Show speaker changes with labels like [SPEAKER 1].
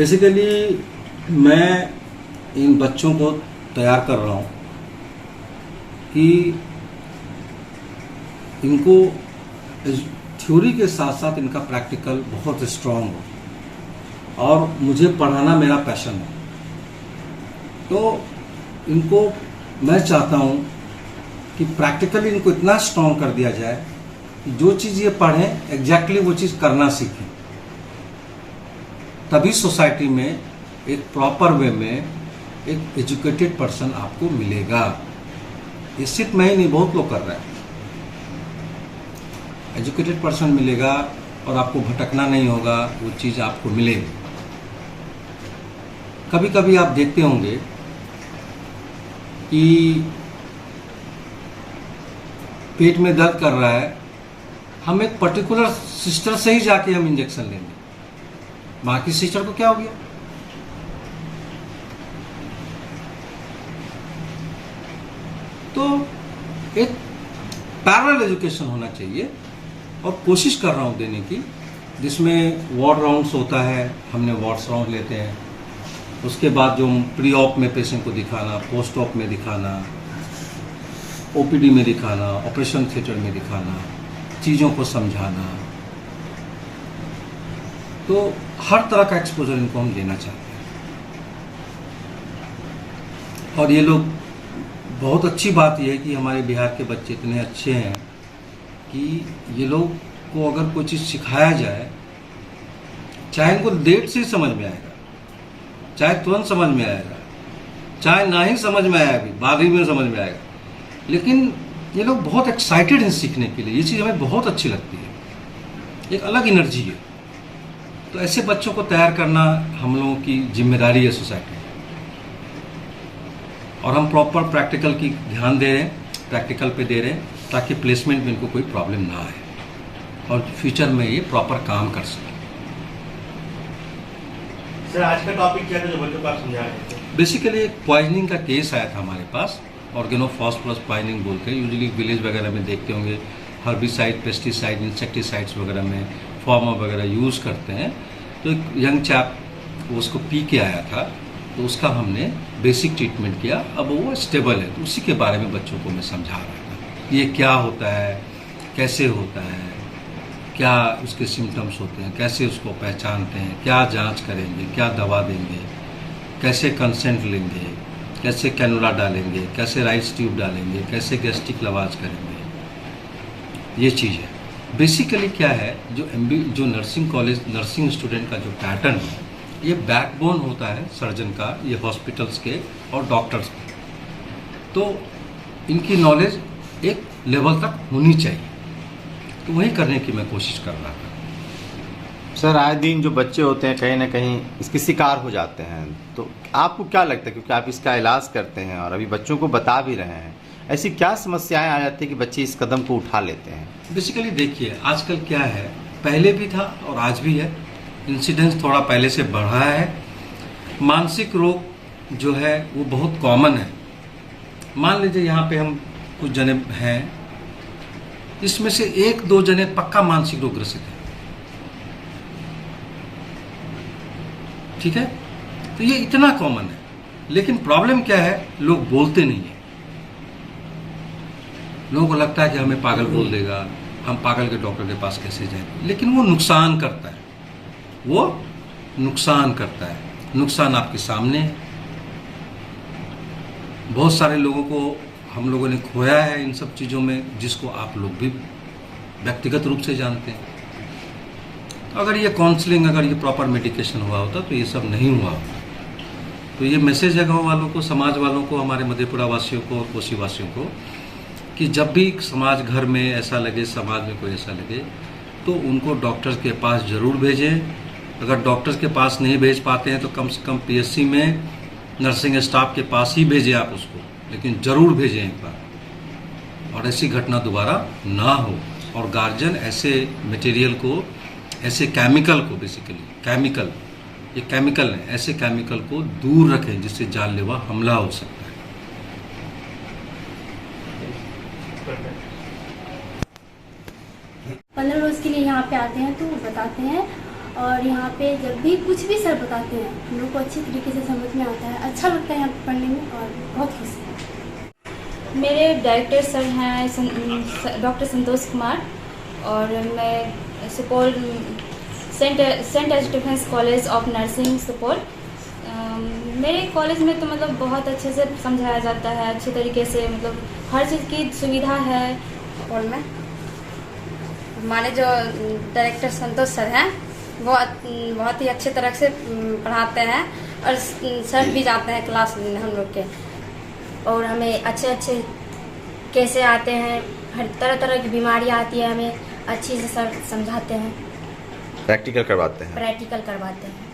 [SPEAKER 1] Basically मैं इन बच्चों को तैयार कर रहा हूँ कि इनको थ्योरी के साथ साथ इनका प्रैक्टिकल बहुत स्ट्रांग हो, और मुझे पढ़ाना मेरा पैशन है। तो इनको मैं चाहता हूँ कि प्रैक्टिकली इनको इतना स्ट्रांग कर दिया जाए कि जो चीज़ ये पढ़ें एग्जैक्टली वो चीज़ करना सीखें। तभी सोसाइटी में एक प्रॉपर वे में एक एजुकेटेड पर्सन आपको मिलेगा। ये सिर्फ मैं ही नहीं, बहुत लोग कर रहे हैं। एजुकेटेड पर्सन मिलेगा और आपको भटकना नहीं होगा, वो चीज़ आपको मिलेगी। कभी कभी आप देखते होंगे कि पेट में दर्द कर रहा है, हम एक पर्टिकुलर सिस्टर से ही जाके हम इंजेक्शन लेंगे, बाकी सिस्टर को क्या हो गया। तो एक पैरेलल एजुकेशन होना चाहिए, और कोशिश कर रहा हूँ देने की, जिसमें वार्ड राउंड्स होता है, हमने वार्ड्स राउंड लेते हैं। उसके बाद जो प्री ऑप में पेशेंट को दिखाना, पोस्ट ऑप में दिखाना, ओपीडी में दिखाना, ऑपरेशन थिएटर में दिखाना, चीज़ों को समझाना, तो हर तरह का एक्सपोजर इनको हम देना चाहते हैं। और ये लोग, बहुत अच्छी बात यह है कि हमारे बिहार के बच्चे इतने अच्छे हैं कि ये लोग को अगर कोई चीज़ सिखाया जाए, चाहे इनको देर से समझ में आएगा, चाहे तुरंत समझ में आएगा, चाहे ना ही समझ में आया, अभी बाद ही में समझ में आएगा, लेकिन ये लोग बहुत एक्साइटेड हैं सीखने के लिए। ये चीज़ हमें बहुत अच्छी लगती है, एक अलग एनर्जी है। तो ऐसे बच्चों को तैयार करना हम लोगों की जिम्मेदारी है सोसाइटी में, और हम प्रॉपर प्रैक्टिकल की ध्यान दे रहे हैं, प्रैक्टिकल पे दे रहे हैं, ताकि प्लेसमेंट में इनको कोई प्रॉब्लम ना आए और फ्यूचर में ये प्रॉपर काम कर सके।
[SPEAKER 2] सर, आज का टॉपिक क्या था जो बच्चों को आप समझा रहे थे?
[SPEAKER 1] बेसिकली एक पॉइजनिंग का केस आया था हमारे पास, ऑर्गेनोफॉस्फोरस पॉइजनिंग बोलते हैं। यूजुअली विलेज वगैरह में देखते होंगे, हर्बिसाइड, पेस्टिसाइड, इंसेक्टिसाइड्स वगैरह में फार्मर वगैरह यूज़ करते हैं। तो एक यंग चैप उसको पी के आया था, तो उसका हमने बेसिक ट्रीटमेंट किया। अब वो स्टेबल है, तो उसी के बारे में बच्चों को मैं समझा रहा था। ये क्या होता है, कैसे होता है, क्या उसके सिम्टम्स होते हैं, कैसे उसको पहचानते हैं, क्या जांच करेंगे, क्या दवा देंगे, कैसे कंसेंट लेंगे, कैसे कैनुला डालेंगे, कैसे राइस ट्यूब डालेंगे, कैसे गैस्ट्रिक लवाज करेंगे। ये चीज़ है। बेसिकली क्या है, जो नर्सिंग कॉलेज, नर्सिंग स्टूडेंट का जो पैटर्न है, ये बैकबोन होता है सर्जन का, ये हॉस्पिटल्स के और डॉक्टर्स के। तो इनकी नॉलेज एक लेवल तक होनी चाहिए, तो वही करने की मैं कोशिश कर रहा था।
[SPEAKER 3] सर, आए दिन जो बच्चे होते हैं कहीं ना कहीं इसके शिकार हो जाते हैं, तो आपको क्या लगता है, क्योंकि आप इसका इलाज करते हैं और अभी बच्चों को बता भी रहे हैं, ऐसी क्या समस्याएं आ जाती है कि बच्चे इस कदम को उठा लेते हैं?
[SPEAKER 1] बेसिकली देखिए, आजकल क्या है, पहले भी था और आज भी है, इंसिडेंस थोड़ा पहले से बढ़ा है। मानसिक रोग जो है वो बहुत कॉमन है। मान लीजिए यहाँ पे हम कुछ जने हैं, इसमें से एक दो जने पक्का मानसिक रोग ग्रसित है, ठीक है। तो ये इतना कॉमन है, लेकिन प्रॉब्लम क्या है, लोग बोलते नहीं है। लोगों को लगता है कि हमें पागल बोल देगा, हम पागल के डॉक्टर के पास कैसे जाएं, लेकिन वो नुकसान करता है, वो नुकसान करता है। नुकसान आपके सामने है। बहुत सारे लोगों को हम लोगों ने खोया है इन सब चीज़ों में, जिसको आप लोग भी व्यक्तिगत रूप से जानते हैं। अगर ये काउंसलिंग, अगर ये प्रॉपर मेडिकेशन हुआ होता तो ये सब नहीं हुआ होता। तो ये मैसेज है गाँव वालों को, समाज वालों को, हमारे मधेपुरा वासियों को और कोसी वासियों को, कि जब भी समाज घर में ऐसा लगे, समाज में कोई ऐसा लगे, तो उनको डॉक्टर के पास ज़रूर भेजें। अगर डॉक्टर के पास नहीं भेज पाते हैं तो कम से कम पीएचसी में नर्सिंग स्टाफ के पास ही भेजें आप उसको, लेकिन ज़रूर भेजें एक बार, और ऐसी घटना दोबारा ना हो। और गार्जियन ऐसे मटेरियल को, ऐसे केमिकल को, बेसिकली केमिकल, ये केमिकल है, ऐसे केमिकल को दूर रखें जिससे जानलेवा हमला हो सकता है।
[SPEAKER 4] 15 रोज के लिए यहाँ पे आते हैं तो बताते हैं और यहाँ पे जब भी कुछ भी सर बताते हैं हम लोग को अच्छी तरीके से समझ में आता है, अच्छा लगता है यहाँ पे पढ़ने में और बहुत खुशी है।
[SPEAKER 5] मेरे डायरेक्टर सर हैं डॉक्टर संतोष कुमार और मैं Supaul saint H defence college of nursing Supaul. मेरे कॉलेज में तो मतलब बहुत अच्छे से समझाया जाता है, अच्छे तरीके से, मतलब हर चीज़ की सुविधा है।
[SPEAKER 6] और में हमारे जो डायरेक्टर संतोष सर हैं वो बहुत ही अच्छे तरह से पढ़ाते हैं और सर भी जाते हैं क्लास लेने हम लोग के, और हमें अच्छे कैसे आते हैं, हर तरह की बीमारियाँ आती है, हमें अच्छी से सर समझाते हैं,
[SPEAKER 3] प्रैक्टिकल करवाते हैं।
[SPEAKER 6] प्रैक्टिकल करवाते हैं।